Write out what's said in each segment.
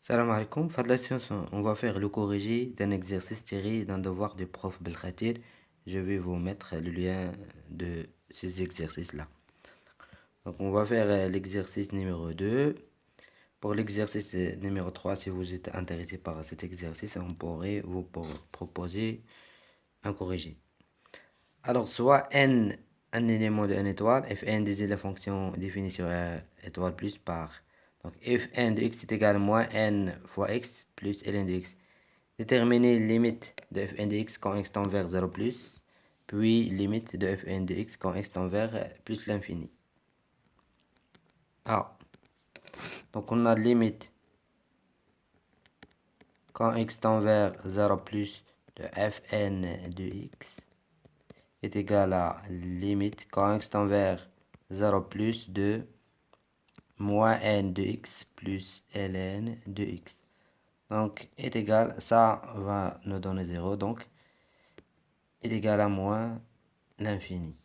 Salam alaikum. Fad la science, on va faire le corrigé d'un exercice tiré d'un devoir du prof Belkhatir. Je vais vous mettre le lien de ces exercices-là. Donc, on va faire l'exercice numéro 2. Pour l'exercice numéro 3, si vous êtes intéressé par cet exercice, on pourrait vous proposer un corrigé. Alors, soit n, un élément de n étoile, fn désigne la fonction définie sur r étoile plus par. Donc, fn de x est égal à moins n fois x plus ln de x. Déterminer limite de fn de x quand x tend vers 0 plus, puis limite de fn de x quand x tend vers plus l'infini. Ah, donc on a limite quand x tend vers 0 plus de fn de x est égal à limite quand x tend vers 0 plus de moins n de x plus ln de x. Donc est égal, ça va nous donner 0, donc est égal à moins l'infini.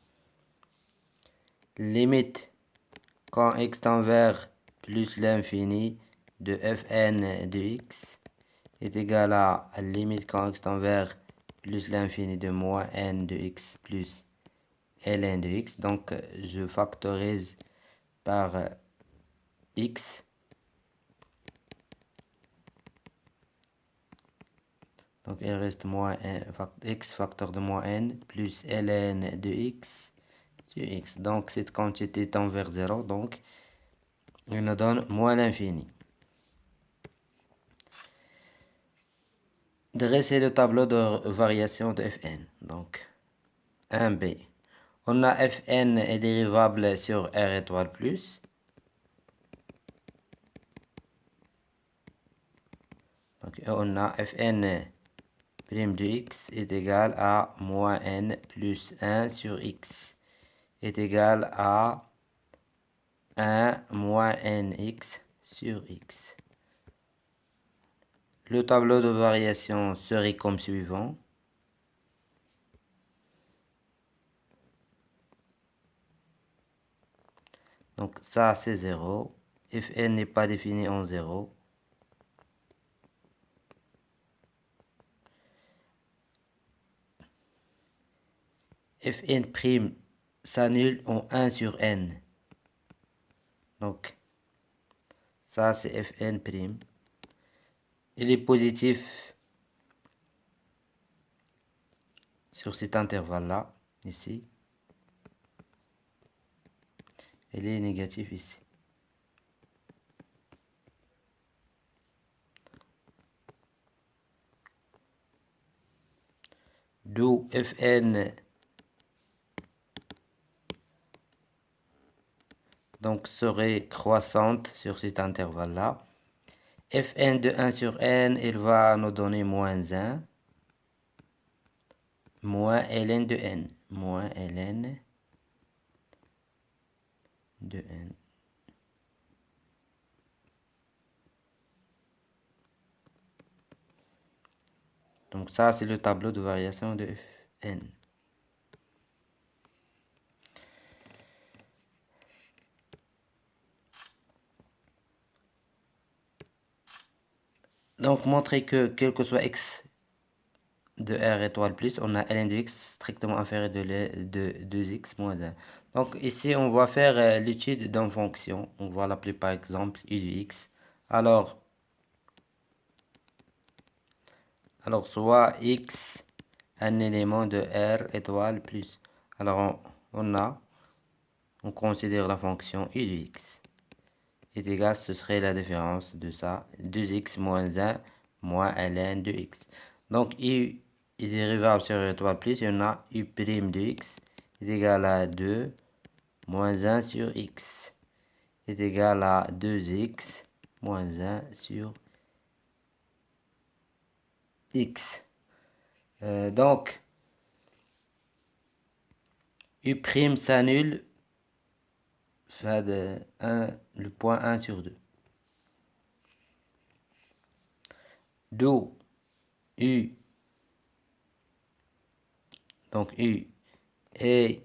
Limite quand x tend vers plus l'infini de fn de x est égal à limite quand x tend vers plus l'infini de moins n de x plus ln de x. Donc je factorise par x. Donc il reste moins n, x facteur de moins n plus ln de x sur x. Donc cette quantité tend vers 0, donc il nous donne moins l'infini. Dresser le tableau de variation de fn. Donc 1b. On a fn est dérivable sur r étoile plus. Donc on a fn prime de x est égal à moins n plus 1 sur x est égal à 1 moins nx sur x. Le tableau de variation serait comme suivant. Donc ça c'est 0. Fn n'est pas défini en 0. Fn' s'annule en 1 sur n. Donc ça c'est Fn'. Il est positif sur cet intervalle-là, ici. Il est négatif ici. D'où Fn donc serait croissante sur cet intervalle-là. Fn de 1 sur n, il va nous donner moins 1. Moins ln de n. Moins ln de n. Donc ça, c'est le tableau de variation de Fn. Donc montrer que quel que soit x de r étoile plus, on a ln de x strictement inférieur de 2x moins 1. Donc ici, on va faire l'étude d'une fonction. On va l'appeler par exemple u de x. Alors soit x un élément de r étoile plus. Alors on considère la fonction u de x est égal, ce serait la différence de ça, 2x moins 1 moins ln de x. Donc u est dérivable sur r étoile plus, il y en a u' de x est égal à 2 moins 1 sur x est égal à 2x moins 1 sur x. Donc u' s'annule, fait de 1, le point 1 sur 2. D'où u, donc u est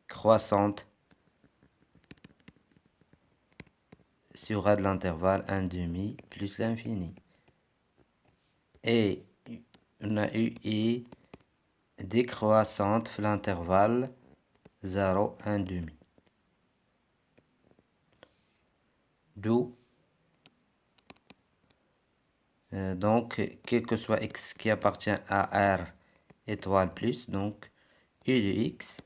croissante sur A de l'intervalle 1 demi plus l'infini. Et on a eu I décroissante l'intervalle 0, 1 demi. D'où, donc, quel que soit x qui appartient à R étoile plus, donc U de x,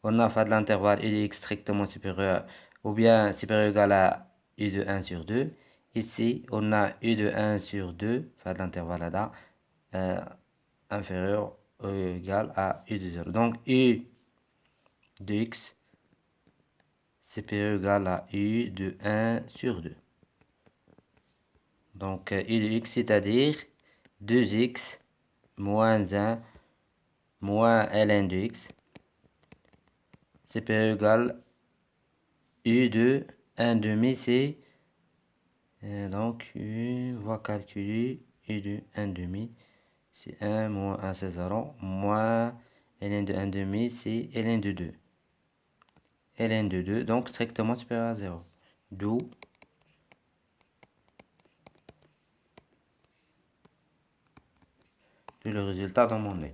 on a fait de l'intervalle U de x strictement supérieur ou bien supérieur ou égal à U de 1 sur 2. Ici, on a U de 1 sur 2, fait de l'intervalle là, inférieur ou égal à U de 0. Donc, U de x supérieur ou égal à U de 1 sur 2. Donc, U de x, c'est-à-dire 2x moins 1 moins ln de x supérieur ou égal U de 1 demi, c'est donc on va calculer U de 1 demi, c'est 1 moins 1, c'est 0, moins ln de 1 demi, c'est ln de 2. ln de 2, donc strictement supérieur à 0. D'où le résultat demandé.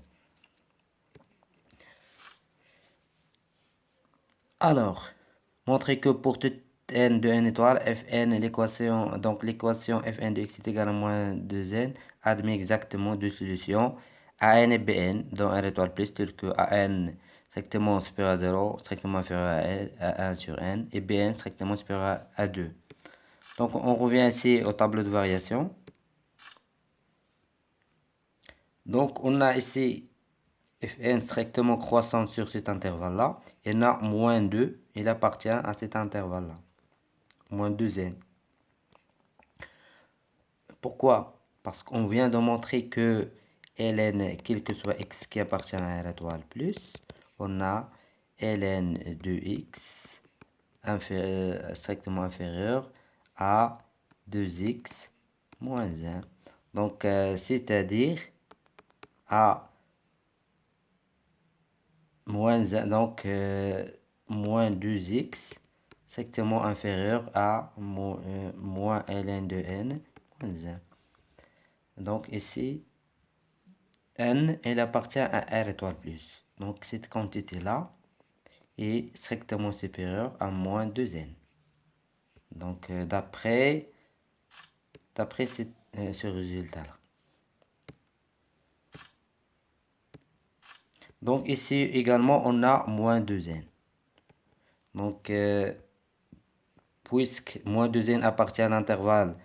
Alors, montrer que pour tout n de n étoile, fn, l'équation, donc l'équation fn de x est égale à moins 2n, admet exactement deux solutions, an et bn, dans r étoile plus, telles que an strictement supérieur à 0, strictement inférieur à 1 sur n, et bn strictement supérieur à 2. Donc, on revient ici au tableau de variation. Donc, on a ici fn strictement croissant sur cet intervalle-là, et on a moins 2, il appartient à cet intervalle-là. Moins 2n. Pourquoi? Parce qu'on vient de montrer que ln, quel que soit x qui appartient à R étoile plus, on a ln de x strictement inférieur à 2x moins 1. Donc, c'est-à-dire à moins 1, donc moins 2x strictement inférieur à moins ln de n moins 1. Donc ici, n, elle appartient à R étoile plus. Donc cette quantité-là est strictement supérieure à moins 2n. Donc d'après ce résultat-là. Donc ici également, on a moins 2n. Donc, puisque moins 2n appartient à l'intervalle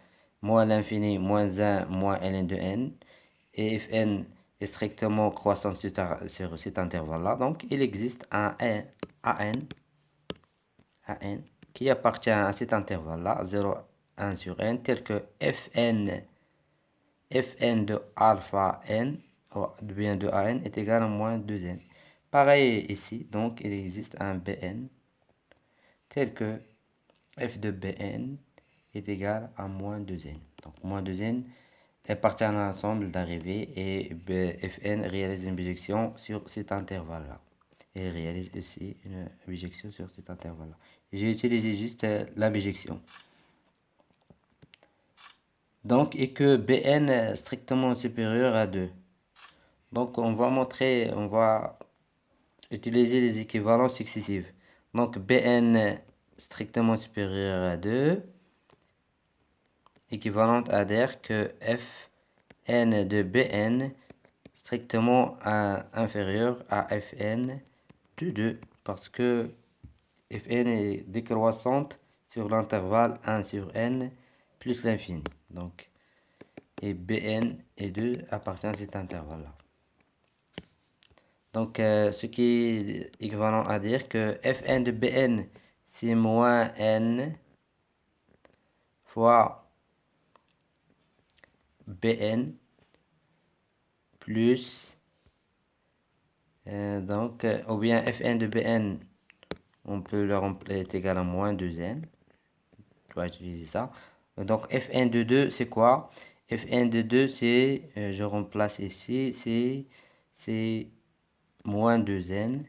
moins l'infini, moins 1, moins ln de n, et fn est strictement croissant sur cet intervalle-là, donc il existe un an qui appartient à cet intervalle-là, 0, 1 sur n, tel que fn de alpha n, ou bien de an, est égal à moins 2n. Pareil ici, donc il existe un bn, tel que f de bn est égal à moins 2n. Donc moins 2n appartient à l'ensemble d'arrivée et fn réalise une bijection sur cet intervalle-là. Et réalise aussi une bijection sur cet intervalle-là. J'ai utilisé juste la bijection. Donc, et que bn est strictement supérieur à 2. Donc, on va utiliser les équivalences successives. Donc, bn strictement supérieur à 2, équivalente à dire que fn de bn strictement inférieur à fn de 2, parce que fn est décroissante sur l'intervalle 1 sur n plus l'infini. Donc, et bn et 2 appartient à cet intervalle-là. Donc, ce qui est équivalent à dire que fn de bn, c'est moins n fois bn plus, donc, ou bien fn de bn, on peut le remplacer est égal à moins 2n. Je dois utiliser ça. Donc, fn de 2, c'est quoi? Fn de 2, c'est, je remplace ici, c'est moins 2n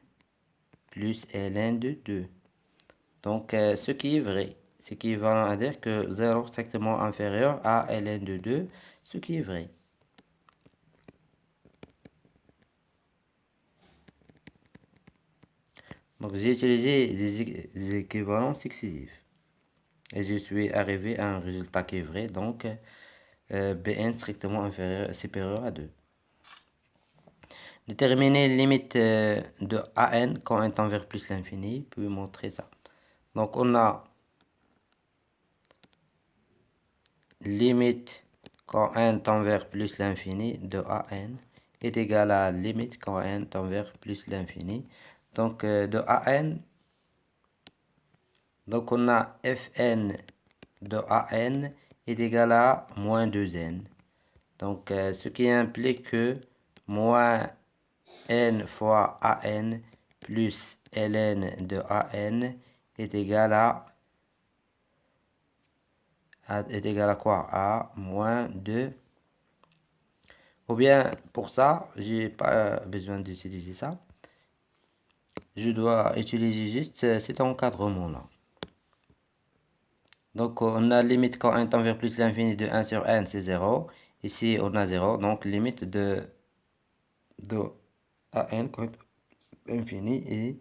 plus ln de 2. Donc, ce qui est vrai, ce qui va dire que 0 strictement inférieur à ln de 2, ce qui est vrai. Donc, j'ai utilisé des équivalents successifs. Et je suis arrivé à un résultat qui est vrai, donc Bn strictement inférieur, supérieur à 2. Déterminer les limites de An quand n tend vers plus l'infini, puis montrer ça. Donc on a limite quand n tend vers plus l'infini de An est égal à limite quand n tend vers plus l'infini. Donc de An, donc on a Fn de An est égal à moins 2n. Donc ce qui implique que moins n fois An plus ln de An est égal à quoi? À moins 2. Ou bien pour ça, j'ai pas besoin d'utiliser ça. Je dois utiliser juste cet encadrement là. Donc on a limite quand n tend vers plus l'infini de 1 sur n, c'est 0. Ici on a 0, donc limite de An quand infini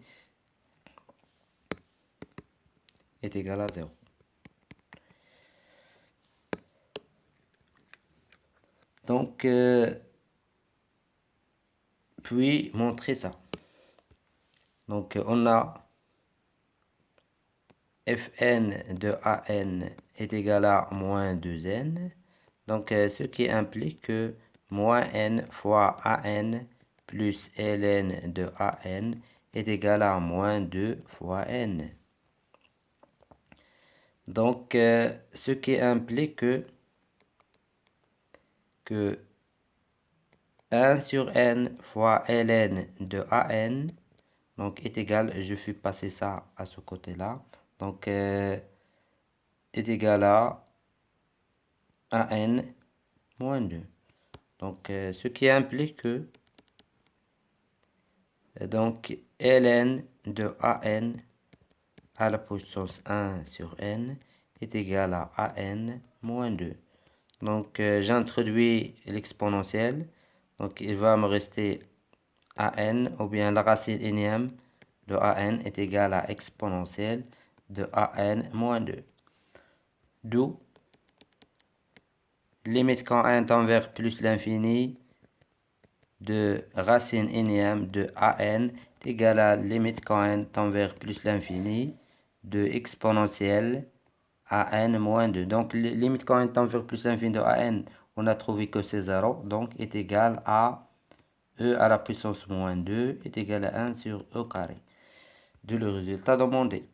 est égal à 0. Donc, puis montrer ça. Donc, on a Fn de An est égal à moins 2n. Donc, ce qui implique que moins n fois An plus ln de An est égal à moins 2 fois n. Donc, ce qui implique que 1 sur n fois ln de An donc est égal, je fais passer ça à ce côté-là, donc est égal à An moins 2. Donc ce qui implique que donc ln de An à la puissance 1 sur n est égal à An moins 2. Donc j'introduis l'exponentielle, donc il va me rester An, ou bien la racine énième de An est égale à exponentielle de An moins 2. D'où limite quand n tend vers plus l'infini de racine énième de An est égale à limite quand n tend vers plus l'infini de exponentielle An moins 2. Donc limite quand n tend vers plus l'infini de An, on a trouvé que c'est 0, donc est égal à e à la puissance moins 2 est égal à 1 sur e carré. De le résultat demandé.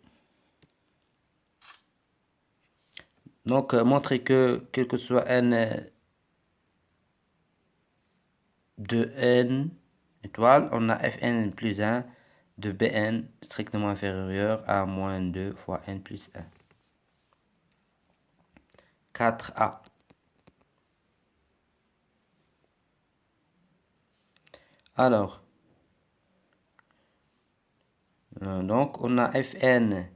Donc, montrer que quel que soit n de n étoile, on a Fn plus 1 de Bn strictement inférieur à moins 2 fois n plus 1. 4a. Alors, donc on a Fn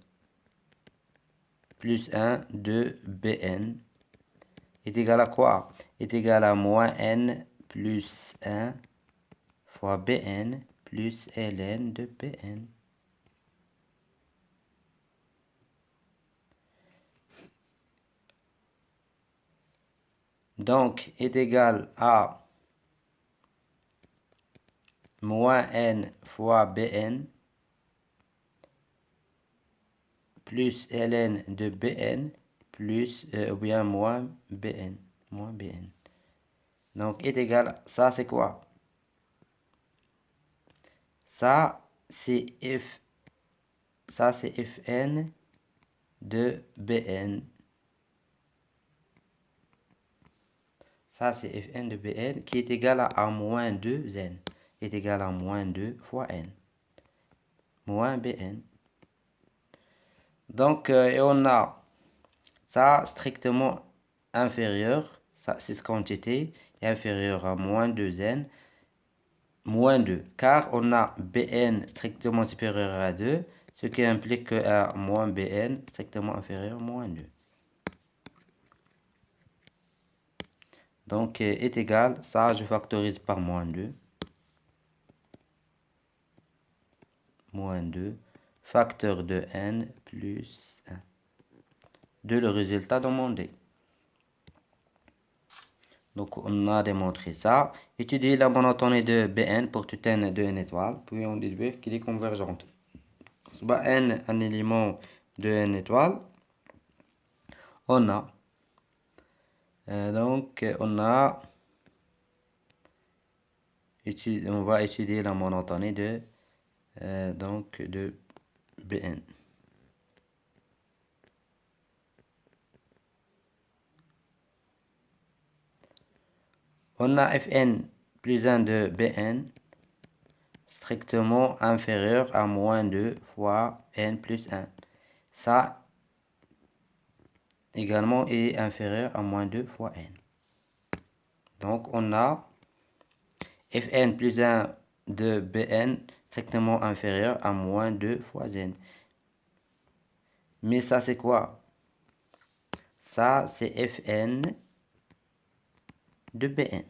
plus 1 de Bn est égal à quoi? Est égal à moins n plus 1 fois Bn plus ln de Bn. Donc, est égal à moins n fois Bn plus ln de Bn plus ou bien moins Bn. Donc, est égal, ça c'est quoi? Ça c'est Fn de Bn. Ça c'est Fn de Bn qui est égal à moins 2n. Est égal à moins 2 fois n. Moins Bn. Donc, et on a ça strictement inférieur, ça c'est ce quantité, est inférieur à moins 2n, moins 2, car on a Bn strictement supérieur à 2, ce qui implique que A moins Bn strictement inférieur à moins 2. Donc, est égal, ça je factorise par moins 2. Moins 2, facteur de n plus 1. De le résultat demandé. Donc, on a démontré ça. Étudier la monotonie de Bn pour tout n de n étoiles, puis on déduire qu'il est convergente. Soit n un élément de n étoiles, on a on va étudier la monotonie de Bn. On a Fn plus 1 de Bn strictement inférieur à moins 2 fois n plus 1. Ça également est inférieur à moins 2 fois n. Donc on a Fn plus 1 de Bn strictement inférieur à moins 2 fois n. Mais ça c'est quoi? Ça c'est Fn de Bn.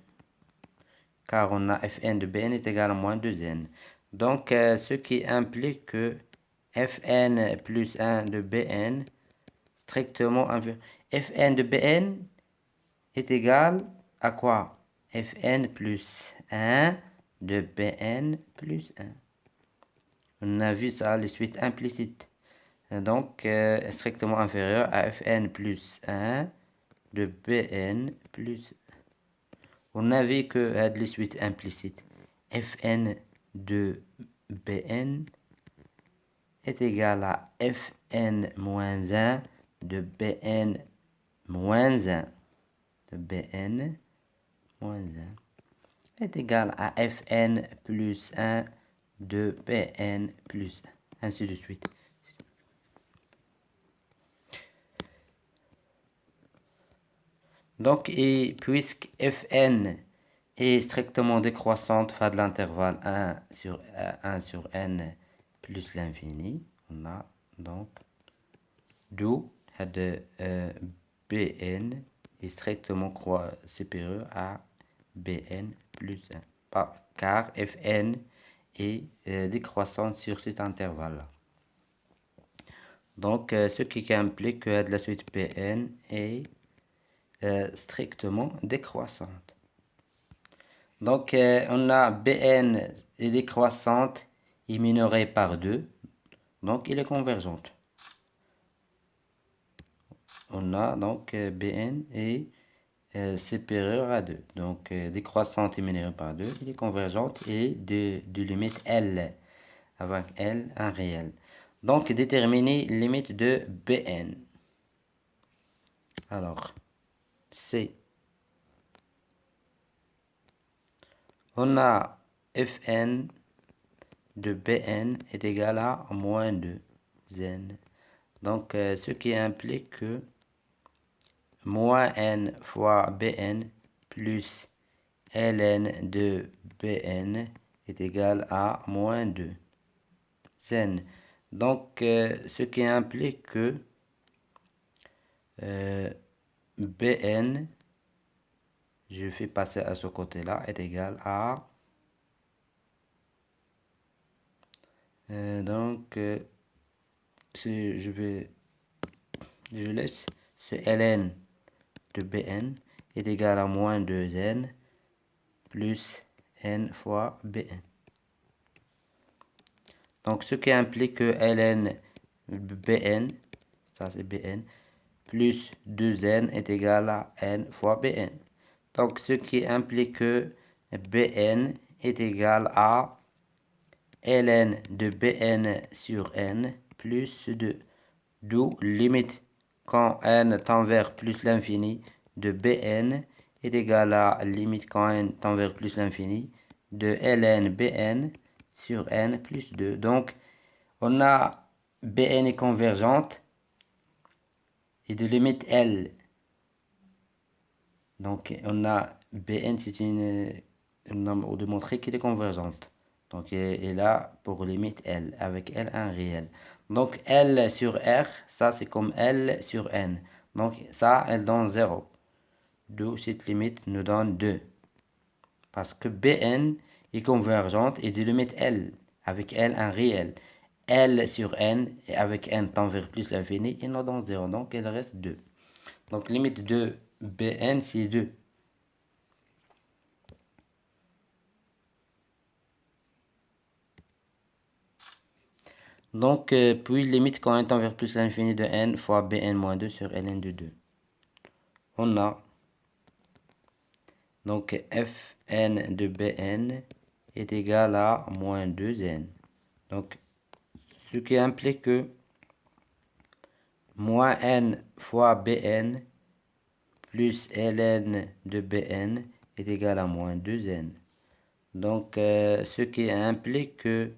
Car on a Fn de Bn est égal à moins 2n. Donc ce qui implique que Fn plus 1 de Bn strictement inférieur. Fn de Bn est égal à quoi? Fn plus 1 de Bn plus 1. On a vu ça, les suites implicites. Donc, strictement inférieur à Fn plus 1 de Bn plus 1. On a vu que les suites implicites. Fn de Bn est égal à Fn moins 1 de Bn moins 1 de Bn moins 1 est égal à Fn plus 1 de Bn plus 1, ainsi de suite. Donc, et puisque Fn est strictement décroissante face de l'intervalle 1 sur n plus l'infini, on a donc d'où Bn est strictement supérieur à Bn plus 1, car Fn est décroissante sur cet intervalle-là. Donc, ce qui implique que de la suite Bn est strictement décroissante. Donc, on a Bn est décroissante et minorée par 2. Donc, il est convergente. On a donc Bn est supérieur à 2. Donc, décroissante et minorée par 2. Il est convergente et de limite L. Avec L, un réel. Donc, déterminer limite de Bn. Alors, C. On a Fn de Bn est égal à moins 2 n. Donc, ce qui implique que moins n fois Bn plus ln de Bn est égal à moins 2 n. Donc, ce qui implique que Bn, je fais passer à ce côté-là, est égal à je laisse ce ln de Bn est égal à moins 2n plus n fois Bn. Donc, ce qui implique que ln Bn, ça c'est Bn, plus 2n est égal à n fois Bn. Donc, ce qui implique que Bn est égal à ln de Bn sur n plus 2. D'où limite quand n tend vers plus l'infini de Bn est égal à limite quand n tend vers plus l'infini de ln Bn sur n plus 2. Donc, on a Bn est convergente et de limite L. Donc, on a Bn, c'est on a démontré qu'il est convergente. Donc, et là, pour limite L, avec L un réel. Donc L sur R, ça c'est comme L sur N. Donc ça, elle donne 0. D'où cette limite nous donne 2. Parce que Bn est convergente et de limite L, avec L un réel. L sur N, et avec N tend vers plus l'infini, il nous donne 0. Donc il reste 2. Donc limite de Bn, c'est 2. Donc, puis limite quand n tend vers plus l'infini de n fois Bn moins 2 sur Ln de 2. On a donc Fn de Bn est égal à moins 2n. Donc, ce qui implique que moins n fois Bn plus Ln de Bn est égal à moins 2n. Donc, ce qui implique que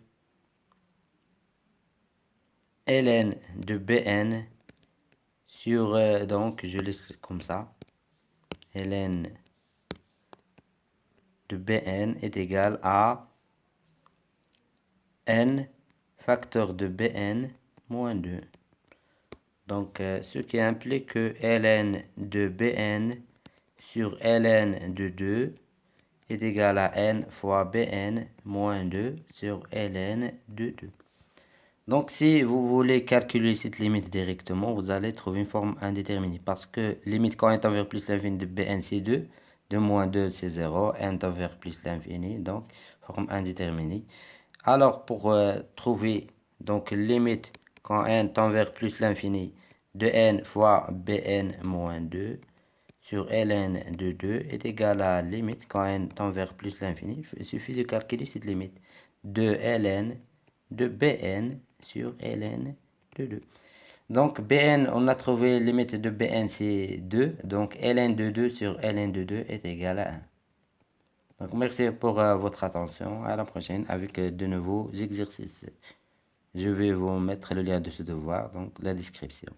Ln de Bn sur, donc je laisse comme ça, Ln de Bn est égal à n facteur de Bn moins 2. Donc, ce qui implique que Ln de Bn sur Ln de 2 est égal à n fois Bn moins 2 sur Ln de 2. Donc, si vous voulez calculer cette limite directement, vous allez trouver une forme indéterminée. Parce que limite quand n tend vers plus l'infini de Bn, c'est 2. De moins 2, c'est 0. N tend vers plus l'infini. Donc, forme indéterminée. Alors, pour trouver donc limite quand n tend vers plus l'infini de n fois Bn moins 2 sur Ln de 2 est égal à limite quand n tend vers plus l'infini. Il suffit de calculer cette limite de Ln de Bn sur Ln de 2. Donc Bn, on a trouvé limite de Bn, c'est 2. Donc Ln de 2 sur Ln de 2 est égal à 1. Donc merci pour votre attention. À la prochaine avec de nouveaux exercices. Je vais vous mettre le lien de ce devoir dans la description.